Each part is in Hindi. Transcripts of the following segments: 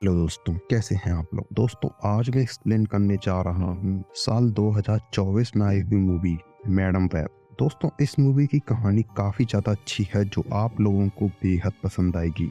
हेलो दोस्तों, कैसे हैं आप लोग। दोस्तों, आज मैं एक्सप्लेन करने जा रहा हूँ साल 2024 में आई हुई मूवी मैडम वेब। दोस्तों, इस मूवी की कहानी काफ़ी ज़्यादा अच्छी है जो आप लोगों को बेहद पसंद आएगी।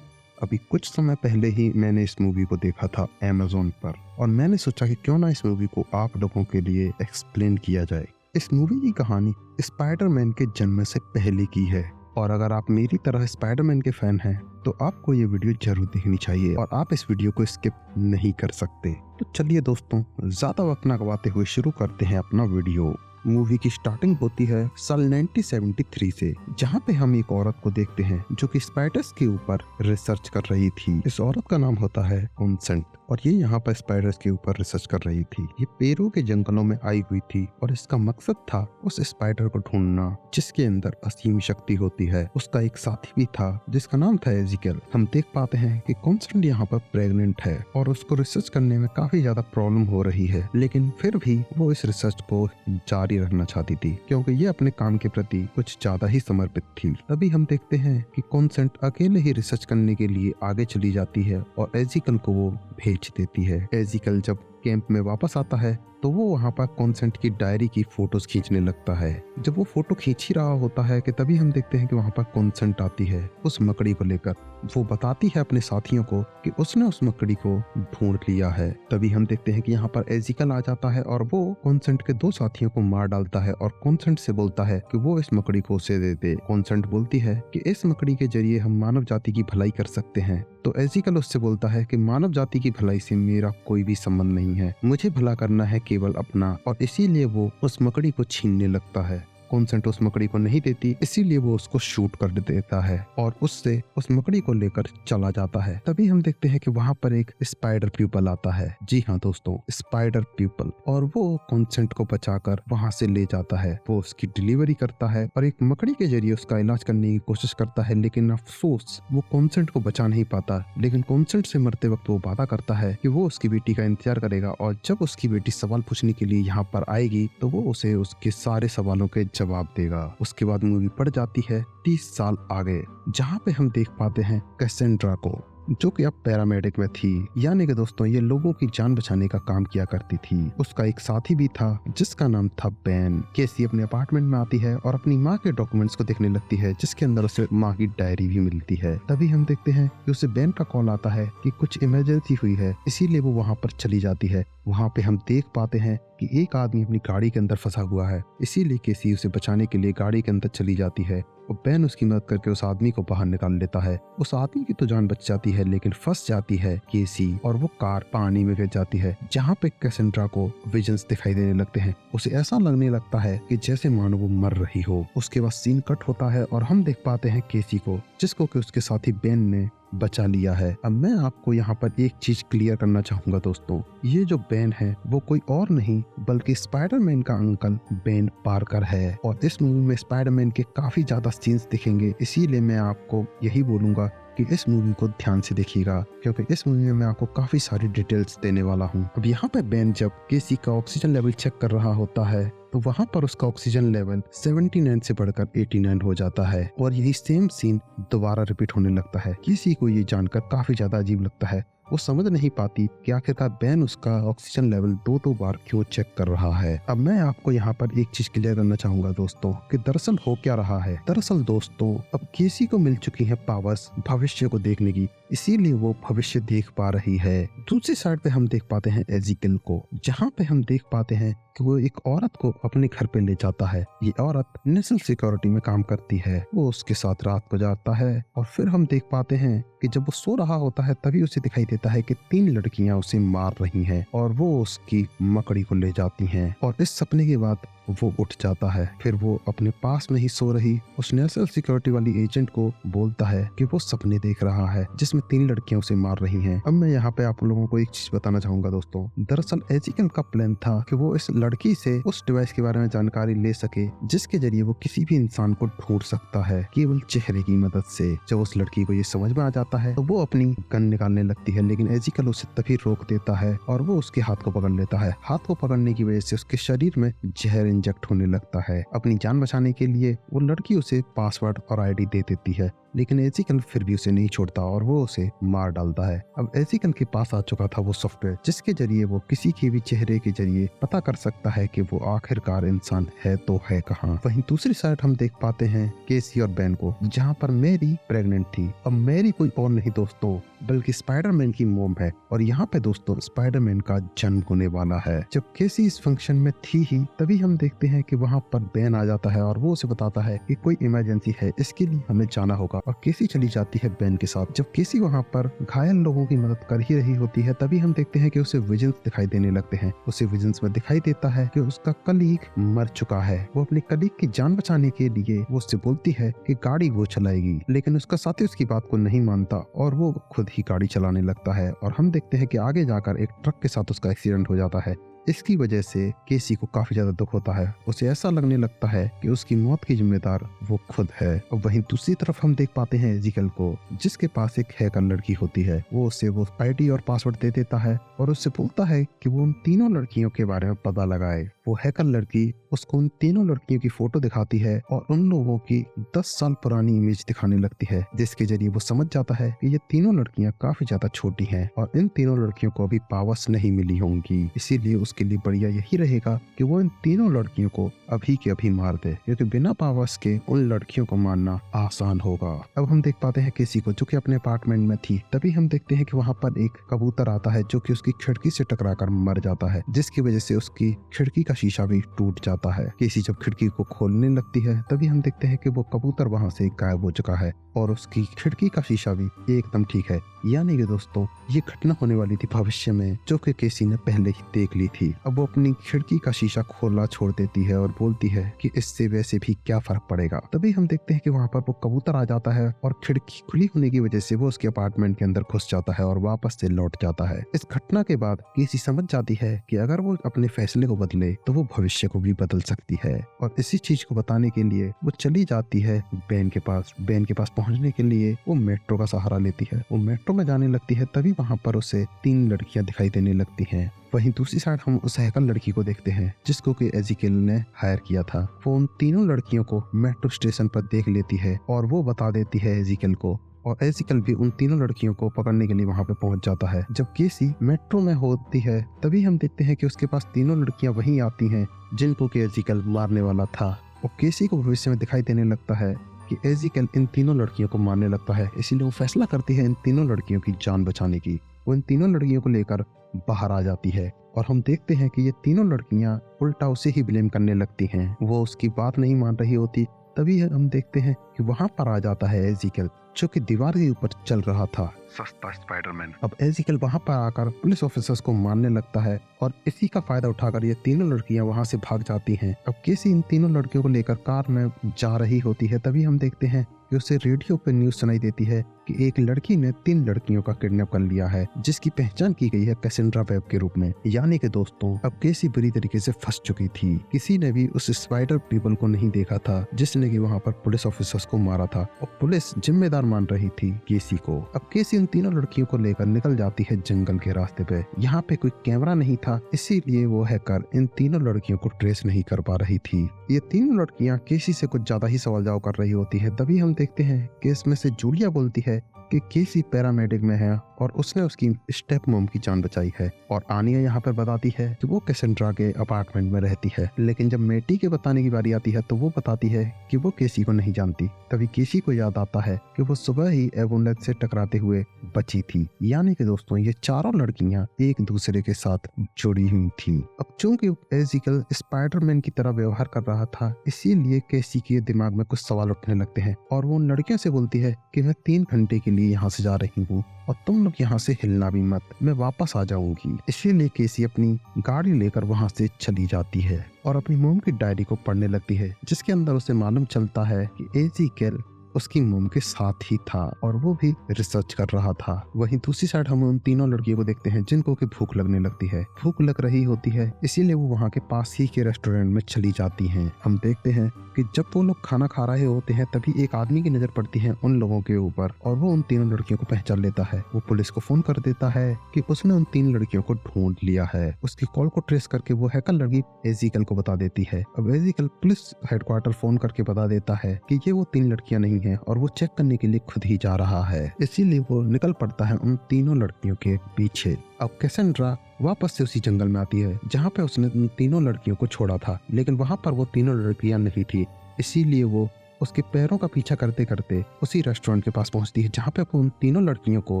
अभी कुछ समय पहले ही मैंने इस मूवी को देखा था अमेज़न पर और मैंने सोचा कि क्यों ना इस मूवी को आप लोगों के लिए एक्सप्लेन किया जाए। इस मूवी की कहानी स्पाइडरमैन के जन्म से पहले की है और अगर आप मेरी तरह स्पाइडरमैन के फैन हैं तो आपको ये वीडियो जरूर देखनी चाहिए और आप इस वीडियो को स्किप नहीं कर सकते। तो चलिए दोस्तों, ज्यादा वक्त ना गवाते हुए शुरू करते हैं अपना वीडियो। मूवी की स्टार्टिंग होती है साल 1973 से, जहाँ पे हम एक औरत को देखते हैं जो कि स्पाइडर्स के ऊपर रिसर्च कर रही थी। इस औरत का नाम होता है कॉन्सेंट और ये यहाँ पर स्पाइडर्स के ऊपर रिसर्च कर रही थी। ये पेरू के जंगलों में आई हुई थी और इसका मकसद था उस स्पाइडर को ढूंढना जिसके अंदर असीम शक्ति होती है। उसका एक साथी भी था जिसका नाम था एजिकल। हम देख पाते हैं कि कॉन्सेंट यहाँ पर प्रेग्नेंट है और उसको रिसर्च करने में काफी ज्यादा प्रॉब्लम हो रही है, लेकिन फिर भी वो इस रिसर्च को जारी रखना चाहती थी क्योंकि ये अपने काम के प्रति कुछ ज्यादा ही समर्पित थी। तभी हम देखते हैं कि कॉन्सेंट अकेले ही रिसर्च करने के लिए आगे चली जाती है और एजिकल को वो भेज देती है। एजिकल जब कैंप में वापस आता है तो वो वहाँ पर कॉन्सेंट की डायरी की फोटोज खींचने लगता है। जब वो फोटो खींच ही रहा होता है कि तभी हम देखते हैं कि वहाँ पर कॉन्सेंट आती है उस मकड़ी को लेकर। वो बताती है अपने साथियों को कि उसने उस मकड़ी को ढूंढ लिया है। तभी हम देखते हैं कि यहाँ पर एजिकल आ जाता है और वो कॉन्सेंट के दो साथियों को मार डालता है और कॉन्सेंट से बोलता है कि वो इस मकड़ी को उसे दे दे। कॉन्सेंट बोलती है कि इस मकड़ी के जरिए हम मानव जाति की भलाई कर सकते हैं। तो एजिकल उससे बोलता है कि मानव जाति की भलाई से मेरा कोई भी संबंध नहीं है, मुझे भला करना है केवल अपना, और इसीलिए वो उस मकड़ी को छीनने लगता है। कॉन्सेंट उस मकड़ी को नहीं देती, इसीलिए वो उसको शूट कर देता है और उससे उस मकड़ी को लेकर चला जाता है। तभी हम देखते हैं कि वहां पर एक स्पाइडर पीपल आता है। जी हाँ दोस्तों, स्पाइडर पीपल, और वो कॉन्सेंट को बचाकर वहां से ले जाता है। वो उसकी डिलीवरी करता है और एक मकड़ी के जरिए उसका इलाज करने की कोशिश करता है, लेकिन अफसोस वो कॉन्सेंट को बचा नहीं पाता। लेकिन कॉन्सेंट से मरते वक्त वो वादा करता है कि वो उसकी बेटी का इंतजार करेगा और जब उसकी बेटी सवाल पूछने के लिए यहाँ पर आएगी तो वो उसे उसके सारे सवालों के जवाब देगा। उसके बाद मूवी पड़ जाती है 30 साल आगे, जहाँ पे हम देख पाते हैं कैसेंड्रा को, जो कि अब पैरामेडिक में थी। यानी कि दोस्तों, ये लोगों की जान बचाने का काम किया करती थी। उसका एक साथी भी था जिसका नाम था बेन। केसी अपने अपार्टमेंट में आती है और अपनी माँ के डॉक्यूमेंट्स को देखने लगती है जिसके अंदर उसे माँ की डायरी भी मिलती है। तभी हम देखते हैं कि उसे बेन का कॉल आता है कि कुछ इमरजेंसी हुई है, इसीलिए वो वहाँ पर चली जाती है। वहाँ पे हम देख पाते हैं कि एक आदमी अपनी गाड़ी के अंदर फंसा हुआ है, इसीलिए केसी उसे बचाने के लिए गाड़ी के अंदर चली जाती है और बेन उसकी मदद करके उस आदमी को बाहर निकाल लेता है। उस आदमी की तो जान बच जाती है, लेकिन फंस जाती है केसी और वो कार पानी में गिर जाती है, जहाँ पे कैसेंड्रा को विजन्स दिखाई देने लगते हैं। उसे ऐसा लगने लगता है कि जैसे मानो वो मर रही हो। उसके बाद सीन कट होता है और हम देख पाते हैं केसी को, जिसको कि उसके साथी बेन ने बचा लिया है। अब मैं आपको यहाँ पर एक चीज क्लियर करना चाहूंगा दोस्तों, ये जो बेन है वो कोई और नहीं बल्कि स्पाइडरमैन का अंकल बेन पार्कर है और इस मूवी में स्पाइडरमैन के काफी ज्यादा सीन्स दिखेंगे। इसीलिए मैं आपको यही बोलूंगा कि इस मूवी को ध्यान से देखिएगा क्योंकि इस मूवी में मैं आपको काफी सारी डिटेल्स देने वाला हूँ। अब यहाँ पे बेन जब केसी का ऑक्सीजन लेवल चेक कर रहा होता है तो वहाँ पर उसका ऑक्सीजन लेवल 79 से बढ़कर 89 हो जाता है और यही सेम सीन दोबारा रिपीट होने लगता है। किसी को ये जानकर काफी ज्यादा अजीब लगता है। वो समझ नहीं पाती कि आखिरकार बेन उसका ऑक्सीजन लेवल दो बार क्यों चेक कर रहा है। अब मैं आपको यहाँ पर एक चीज क्लियर करना चाहूंगा दोस्तों कि दरअसल हो क्या रहा है। दरअसल दोस्तों, अब केसी को मिल चुकी है पावर्स भविष्य को देखने की, इसीलिए वो भविष्य देख पा रही है। दूसरी साइड पे हम देख पाते हैं एजिकल को, जहाँ पे हम देख पाते हैं कि वो एक औरत को अपने घर पे ले जाता है। ये औरत नेशनल सिक्योरिटी में काम करती है। वो उसके साथ रात को जाता है और फिर हम देख पाते हैं कि जब वो सो रहा होता है तभी उसे दिखाई देता है कि 3 लड़कियां उसे मार रही हैं और वो उसकी मकड़ी को ले जाती हैं और इस सपने के बाद वो उठ जाता है। फिर वो अपने पास में ही सो रही उस नेशनल सिक्योरिटी वाली एजेंट को बोलता है कि वो सपने देख रहा है जिसमें 3 लड़कियां उसे मार रही हैं। अब मैं यहाँ पे आप लोगों को एक चीज बताना चाहूंगा दोस्तों, दरअसल एजिकल का प्लान था कि वो इस लड़की से उस डिवाइस के बारे में जानकारी ले सके जिसके जरिए वो किसी भी इंसान को ढूंढ सकता है केवल चेहरे की मदद से। जब उस लड़की को ये समझ में आ जाता है तो वो अपनी गन निकालने लगती है, लेकिन एजिकल उसे तभी रोक देता है और वो उसके हाथ को पकड़ लेता है। हाथ को पकड़ने की वजह से उसके शरीर में जहर इंजेक्ट होने लगता है। अपनी जान बचाने के लिए वो लड़की उसे पासवर्ड और आईडी दे देती है लेकिन एजिकल फिर भी उसे नहीं छोड़ता और वो उसे मार डालता है। अब एजिकल के पास आ चुका था वो सॉफ्टवेयर जिसके जरिए वो किसी के भी चेहरे के जरिए पता कर सकता है कि वो आखिरकार इंसान है तो है कहाँ। वहीं दूसरी साइड हम देख पाते हैं केसी और बेन को, जहाँ पर मैरी प्रेग्नेंट थी। अब मैरी कोई और नहीं दोस्तों बल्कि स्पाइडरमैन की मोम है और यहाँ पे दोस्तों स्पाइडरमैन का जन्म होने वाला है। जब केसी इस फंक्शन में थी ही तभी हम देखते हैं कि वहाँ पर बेन आ जाता है और वो उसे बताता है कि कोई इमरजेंसी है, इसके लिए हमें जाना होगा और केसी चली जाती है बेन के साथ। जब केसी वहाँ पर घायल लोगों की मदद कर ही रही होती है तभी हम देखते हैं कि उसे विजन्स दिखाई देने लगते हैं। उसे विजन्स में दिखाई देता है कि उसका कलीग मर चुका है। वो अपने कलीग की जान बचाने के लिए वो उससे बोलती है कि गाड़ी वो चलाएगी, लेकिन उसका साथी उसकी बात को नहीं मानता और वो खुद ही गाड़ी चलाने लगता है। और हम देखते हैं कि आगे जाकर एक ट्रक के साथ उसका एक्सीडेंट हो जाता है। इसकी वजह से केसी को काफी ज्यादा दुख होता है। उसे ऐसा लगने लगता है कि उसकी मौत की जिम्मेदार वो खुद है। और वहीं दूसरी तरफ हम देख पाते हैं एजिकल को, जिसके पास एक हैकर लड़की होती है। वो उसे वो आईडी और पासवर्ड दे देता है और उससे बोलता है कि वो उन तीनों लड़कियों के बारे में पता लगाए। वो हैकर लड़की उसको उन तीनों लड़कियों की फोटो दिखाती है और उन लोगों की 10 साल पुरानी इमेज दिखाने लगती है, जिसके जरिए वो समझ जाता है कि ये तीनों लड़कियां काफी ज्यादा छोटी हैं और इन तीनों लड़कियों को अभी पावर्स नहीं मिली होंगी। इसीलिए उसके लिए बढ़िया यही रहेगा कि वो इन तीनों लड़कियों को अभी के अभी मार दे, क्योंकि बिना पावर्स के उन लड़कियों को मारना आसान होगा। अब हम देख पाते हैं किसी को जो कि अपने अपार्टमेंट में थी। तभी हम देखते हैं कि वहाँ पर एक कबूतर आता है जो कि उसकी खिड़की से टकराकर मर जाता है, जिसकी वजह से उसकी खिड़की का शीशा भी टूट जाता है। केसी जब खिड़की को खोलने लगती है तभी हम देखते हैं कि वो कबूतर वहाँ से गायब हो चुका है और उसकी खिड़की का शीशा भी एकदम ठीक है। यानी कि दोस्तों ये घटना होने वाली थी भविष्य में, जो कि केसी ने पहले ही देख ली थी। अब वो अपनी खिड़की का शीशा खोला छोड़ देती है और बोलती है कि इससे वैसे भी क्या फर्क पड़ेगा। तभी हम देखते हैं कि वहाँ पर वो कबूतर आ जाता है और खिड़की खुली होने की वजह से वो उसके अपार्टमेंट के अंदर घुस जाता है और वापस से लौट जाता है। इस घटना के बाद केसी समझ जाती है कि अगर वो अपने फैसले को बदले तो वो भविष्य को भी बदल सकती है और इसी चीज को बताने के लिए वो चली जाती है बेन के पास। बेन के पास पहुंचने के लिए वो मेट्रो का सहारा लेती है। वो मेट्रो में जाने लगती है तभी वहाँ पर उसे 3 लड़कियां दिखाई देने लगती हैं। वहीं दूसरी साइड हम उस हैकर लड़की को देखते हैं जिसको कि एजिकल ने हायर किया था। वो उन तीनों लड़कियों को मेट्रो स्टेशन पर देख लेती है और वो बता देती है एजिकल को, और एजिकल भी उन तीनों लड़कियों को पकड़ने के लिए वहां पे पहुंच जाता है। जब केसी मेट्रो में होती है तभी हम देखते हैं कि उसके पास तीनों लड़कियां वहीं आती हैं जिनको कि एजिकल मारने वाला था। और केसी को भविष्य में दिखाई देने लगता है कि एजिकल इन तीनों लड़कियों को मारने लगता है, इसीलिए वो फैसला करती है इन तीनों लड़कियों की जान बचाने की। वो इन तीनों लड़कियों को लेकर बाहर आ जाती है और हम देखते हैं कि ये तीनों लड़कियां उल्टा उसे ही ब्लेम करने लगती हैं। वो उसकी बात नहीं मान रही होती। तभी हम देखते हैं कि वहां पर आ जाता है एजिकल, जो कि दीवार के ऊपर चल रहा था सस्ता स्पाइडरमैन। अब एजिकल वहां पर आकर पुलिस ऑफिसर्स को मारने लगता है और इसी का फायदा उठाकर ये तीनों लड़कियां वहां से भाग जाती हैं। अब केसी इन तीनों लड़कियों को लेकर कार में जा रही होती है तभी हम देखते हैं कि उसे रेडियो पर न्यूज सुनाई देती है कि एक लड़की ने 3 लड़कियों का किडनैप कर लिया है, जिसकी पहचान की गई है कैसेंड्रा वेब के रूप में। यानी कि दोस्तों अब केसी बुरी तरीके से फंस चुकी थी। किसी ने भी उस स्पाइडर पीपल को नहीं देखा था जिसने कि वहां पर पुलिस ऑफिसर्स को मारा था और पुलिस जिम्मेदार मान रही थी केसी को। अब केसी उन तीनों लड़कियों को लेकर निकल जाती है जंगल के रास्ते पे। यहाँ पे कोई कैमरा नहीं था, इसीलिए वो हैकर इन तीनों लड़कियों को ट्रेस नहीं कर पा रही थी। ये तीनों लड़कियां केसी से कुछ ज्यादा ही सवाल जवाब कर रही होती है। तभी हम देखते हैं कि इसमें से जूलिया बोलती है कि केसी पैरामेडिक में है और उसने उसकी स्टेप मॉम की जान बचाई है। और आनिया यहाँ पर बताती है कि वो कैसेंड्रा के अपार्टमेंट में रहती है। लेकिन जब मेटी के बताने की बारी आती है तो वो बताती है कि वो केसी को नहीं जानती। तभी केसी को याद आता है कि वो सुबह ही एम्बुलेंस से टकराते हुए बची थी। यानी कि दोस्तों ये चारों लड़कियां एक दूसरे के साथ जुड़ी हुई थी। अब चूंकि एजिकल स्पाइडरमैन की तरह व्यवहार कर रहा था, इसीलिए केसी के दिमाग में कुछ सवाल उठने लगते हैं और वो उन लड़कियों से बोलती है कि मैं 3 घंटे के लिए यहाँ से जा रही हूँ और तुम लोग यहाँ से हिलना भी मत, मैं वापस आ जाऊंगी। इसीलिए केसी अपनी गाड़ी लेकर वहाँ से चली जाती है और अपनी मोम की डायरी को पढ़ने लगती है, जिसके अंदर उसे मालूम चलता है कि एजिकल उसकी मोम के साथ ही था और वो भी रिसर्च कर रहा था। वहीं दूसरी साइड हम उन तीनों लड़कियों को देखते हैं जिनको कि भूख लगने लगती है। भूख लग रही होती है, इसीलिए वो वहाँ के पास ही के रेस्टोरेंट में चली जाती हैं। हम देखते हैं कि जब वो लोग खाना खा रहे होते हैं तभी एक आदमी की नजर पड़ती है उन लोगों के ऊपर और वो उन तीनों लड़कियों को पहचान लेता है। वो पुलिस को फोन कर देता है कि उसने उन 3 लड़कियों को ढूंढ लिया है। उसकी कॉल को ट्रेस करके वो हैकर लड़की एजिकल को बता देती है। अब एजिकल पुलिस हेडक्वार्टर फोन करके बता देता है कि ये वो 3 लड़कियां नहीं नहीं है और वो चेक करने के लिए खुद ही जा रहा है। इसीलिए वो निकल पड़ता है उन तीनों लड़कियों के पीछे। अब कैसेंड्रा वापस से उसी जंगल में आती है जहाँ पे उसने उन तीनों लड़कियों को छोड़ा था, लेकिन वहाँ पर वो तीनों लड़कियां नहीं थी। इसीलिए वो उसके पैरों का पीछा करते करते उसी रेस्टोरेंट के पास पहुंचती है जहाँ पे वो उन तीनों लड़कियों को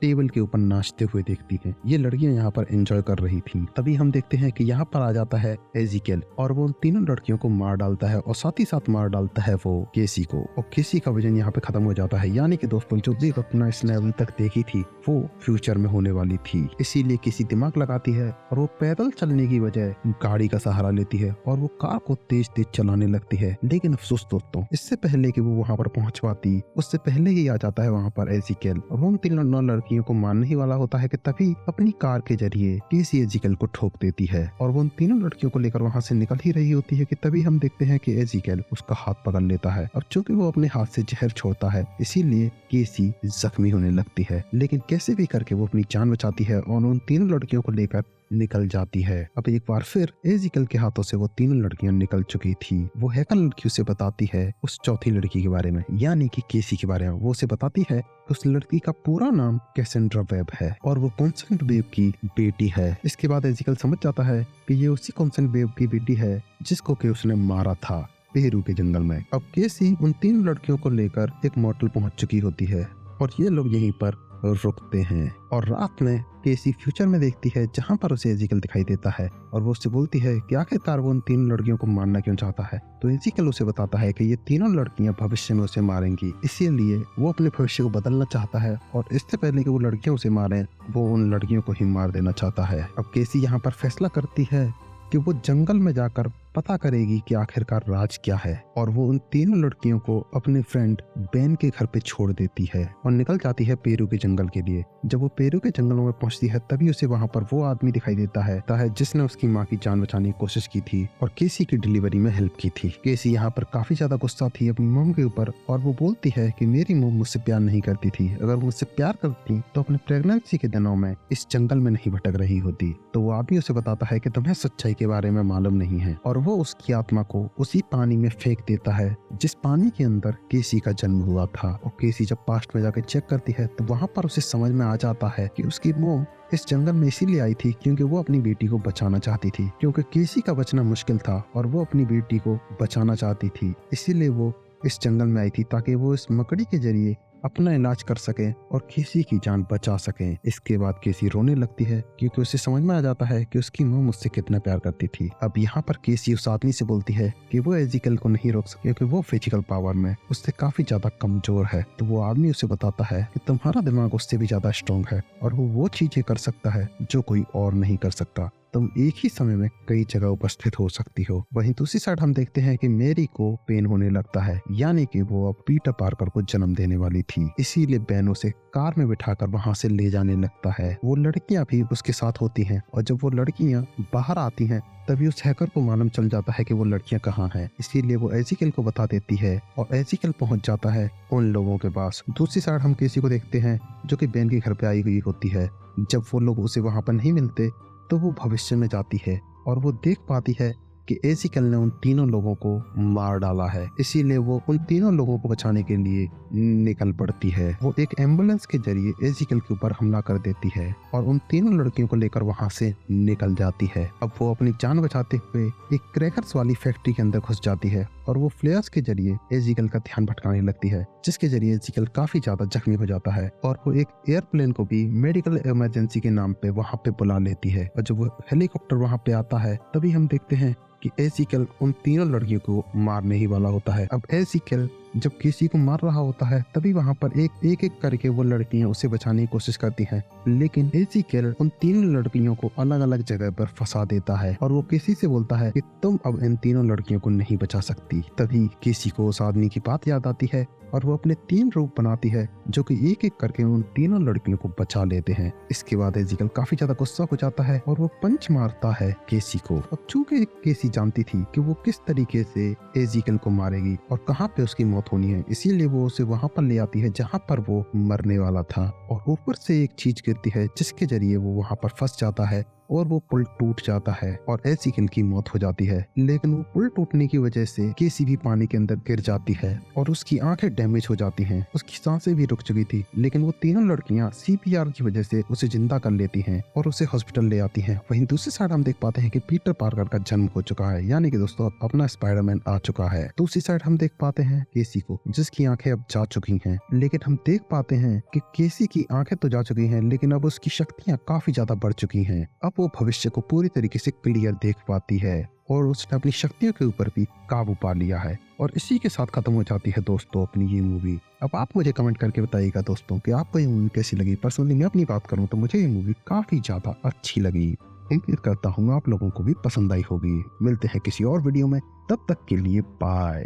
टेबल के ऊपर नाचते हुए देखती है। ये लड़कियां यहाँ पर एंजॉय कर रही थी। तभी हम देखते हैं कि यहाँ पर आ जाता है एजिकल और वो उन तीनों लड़कियों को मार डालता है और साथ ही साथ मार डालता है वो केसी को, और केसी का वजन यहाँ पे खत्म हो जाता है। यानी कि दोस्तों जो भी घटना इसने अभी तक देखी थी वो फ्यूचर में होने वाली थी। इसीलिए केसी दिमाग लगाती है और वो पैदल चलने की बजाय गाड़ी का सहारा लेती है और वो कार को तेज तेज चलाने लगती है। लेकिन अफसोस दोस्तों, इससे पहले कि वो वहाँ पर पहुंच पाती, उससे पहले ही आ जाता है वहाँ पर एजिकल और वो उन तीनों लड़कियों को मारने ही वाला होता है कि तभी अपनी कार के जरिए केसी एजिकल को ठोक देती है और वो उन तीनों लड़कियों को लेकर वहाँ से निकल ही रही होती है कि तभी हम देखते हैं कि एजिकल उसका हाथ पकड़ लेता है। अब चूंकि वो अपने हाथ से जहर छोड़ता है इसीलिए केसी जख्मी होने लगती है, लेकिन कैसे भी करके वो अपनी जान बचाती है और उन तीनों लड़कियों को लेकर निकल जाती है। अब एक बार फिर एजिकल के हाथों से वो तीनों लड़कियां निकल चुकी थी। वो हैकर लड़की उसे बताती है उस चौथी लड़की के बारे में, यानी कि केसी के बारे में। वो उसे बताती है कि उस लड़की का पूरा नाम कैसेंड्रा वेब है और वो कॉन्स्टेंट वेब की बेटी है। इसके बाद एजिकल समझ जाता है कि ये उसी कॉन्स्टेंट वेब की बेटी है जिसको कि उसने मारा था पेरू के जंगल में। अब केसी उन तीन लड़कियों को लेकर एक मोटल पहुंच चुकी होती है और ये लोग यहीं पर रुकते हैं और रात में केसी फ्यूचर में देखती है जहां पर उसे एजिकल दिखाई देता है और वो उससे बोलती है कि आखिरकार वो उन तीन लड़कियों को मारना क्यों चाहता है। तो एजिकल उसे बताता है कि ये तीनों लड़कियां भविष्य में उसे मारेंगी, इसीलिए वो अपने भविष्य को बदलना चाहता है और इससे पहले कि वो लड़कियों उसे मारें वो उन लड़कियों को ही मार देना चाहता है। अब केसी यहाँ पर फैसला करती है कि वो जंगल में जाकर पता करेगी कि आखिरकार राज क्या है और वो उन तीनों लड़कियों को अपने फ्रेंड बेन के घर पे छोड़ देती है और निकल जाती है पेरू के जंगल के लिए। जब वो पेरू के जंगलों में पहुंचती है तभी उसे वहां पर वो आदमी दिखाई देता है जिसने उसकी माँ की जान बचाने की कोशिश की थी और केसी की डिलीवरी में हेल्प की थी। केसी यहाँ पर काफी ज्यादा गुस्सा थी अपनी मॉम के ऊपर और वो बोलती है कि मेरी मॉम मुझसे प्यार नहीं करती थी, अगर मुझसे प्यार करती तो अपने प्रेगनेंसी के दिनों में इस जंगल में नहीं भटक रही होती। तो वो आदमी उसे बताता है कि तुम्हें सच्चाई के बारे में मालूम नहीं है और वो उसकी आत्मा को उसी पानी में फेंक देता है जिस पानी के अंदर केसी का जन्म हुआ था। और केसी जब पास्ट में जाकर चेक करती है तो वहां पर उसे समझ में आ जाता है कि उसकी मॉम इस जंगल में इसीलिए आई थी क्योंकि वो अपनी बेटी को बचाना चाहती थी, क्योंकि केसी का बचना मुश्किल था और वो अपनी बेटी को बचाना चाहती थी। इसीलिए वो इस जंगल में आई थी ताकि वो इस मकड़ी के जरिए अपना इलाज कर सके और केसी की जान बचा सके। इसके बाद केसी रोने लगती है क्योंकि उसे समझ में आ जाता है कि उसकी माँ मुझसे कितना प्यार करती थी। अब यहाँ पर केसी उस आदमी से बोलती है कि वो एजिकल को नहीं रोक सके क्योंकि वो फिजिकल पावर में उससे काफी ज्यादा कमजोर है। तो वो आदमी उसे बताता है कि तुम्हारा दिमाग उससे भी ज्यादा स्ट्रॉन्ग है और वो चीजें कर सकता है जो कोई और नहीं कर सकता। तुम एक ही समय में कई जगह उपस्थित हो सकती हो। वहीं दूसरी साइड हम देखते हैं कि मेरी को पेन होने लगता है, यानी कि वो अब पीटर पार्कर को जन्म देने वाली थी। इसीलिए बेन उसे कार में बिठाकर वहां से ले जाने लगता है। वो लड़कियां भी उसके साथ होती हैं और जब वो लड़कियां बाहर आती हैं तभी उस हैकर को मालूम चल जाता है कि वो लड़कियां कहाँ हैं। इसीलिए वो एजिकल को बता देती है और एजिकल पहुंच जाता है उन लोगों के पास। दूसरी साइड हम केसी को देखते हैं जो कि बेन के घर पे आई हुई होती है। जब वो लोग उसे वहां पर नहीं मिलते तो वो भविष्य में जाती है और वो देख पाती है कि एजिकल ने उन तीनों लोगों को मार डाला है। इसीलिए वो उन तीनों लोगों को बचाने के लिए निकल पड़ती है। वो एक एम्बुलेंस के जरिए एजिकल के ऊपर हमला कर देती है और उन तीनों लड़कियों को लेकर वहां से निकल जाती है। अब वो अपनी जान बचाते हुए एक क्रैकर्स वाली फैक्ट्री के अंदर घुस जाती है और वो फ्लेयर्स के जरिए एजिकल का ध्यान भटकाने लगती है, जिसके जरिए एजिकल काफी ज्यादा जख्मी हो जाता है और वो एक एयरप्लेन को भी मेडिकल इमरजेंसी के नाम पे वहां पे बुला लेती है। और जब वो हेलीकॉप्टर वहां पे आता है तभी हम देखते हैं कि एजिकल उन तीनों लड़कियों को मारने ही वाला होता है। अब एजिकल जब किसी को मार रहा होता है तभी वहां पर एक एक करके वो लड़कियां उसे बचाने की कोशिश करती हैं, लेकिन एजिकल उन तीन लड़कियों को अलग अलग जगह पर फंसा देता है और वो किसी से बोलता है कि तुम अब इन तीनों लड़कियों को नहीं बचा सकती। तभी किसी को उस आदमी की बात याद आती है और वो अपने 3 रूप बनाती है जो कि एक एक करके उन तीनों लड़कियों को बचा लेते हैं। इसके बाद एजिकल काफी ज्यादा गुस्सा हो जाता है और वो पंच मारता है केसी को। अब चूंकि केसी जानती थी कि वो किस तरीके से एजिकल को मारेगी और कहाँ पे उसकी मौत होनी है, इसीलिए वो उसे वहां पर ले आती है जहां पर वो मरने वाला था और ऊपर से एक चीज गिरती है जिसके जरिए वो वहां पर फंस जाता है और वो पुल टूट जाता है और एसिकल की मौत हो जाती है। लेकिन वो पुल टूटने की वजह से केसी भी पानी के अंदर गिर जाती है और उसकी आंखें डैमेज हो जाती हैं, उसकी सांसें भी रुक चुकी थी। लेकिन वो तीनों लड़कियां सीपीआर की वजह से उसे जिंदा कर लेती हैं और उसे हॉस्पिटल ले आती हैं। वहीं दूसरी साइड हम देख पाते हैं कि पीटर पार्कर का जन्म हो चुका है, यानी कि दोस्तों अब अपना स्पाइडरमैन आ चुका है। दूसरी साइड हम देख पाते हैं केसी को, जिसकी आंखें अब जा चुकी हैं। लेकिन हम देख पाते हैं कि केसी की आंखें तो जा चुकी हैं, लेकिन अब उसकी शक्तियां काफी ज्यादा बढ़ चुकी हैं। अब वो भविष्य को पूरी तरीके से क्लियर देख पाती है और उसने अपनी शक्तियों के ऊपर भी काबू पा लिया है। और इसी के साथ खत्म हो जाती है दोस्तों अपनी ये मूवी। अब आप मुझे कमेंट करके बताइएगा दोस्तों कि आपको ये मूवी कैसी लगी। पर्सनली मैं अपनी बात करूं तो मुझे ये मूवी काफी ज्यादा अच्छी लगी। उम्मीद करता हूँ आप लोगों को भी पसंद आई होगी। मिलते हैं किसी और वीडियो में, तब तक के लिए बाय।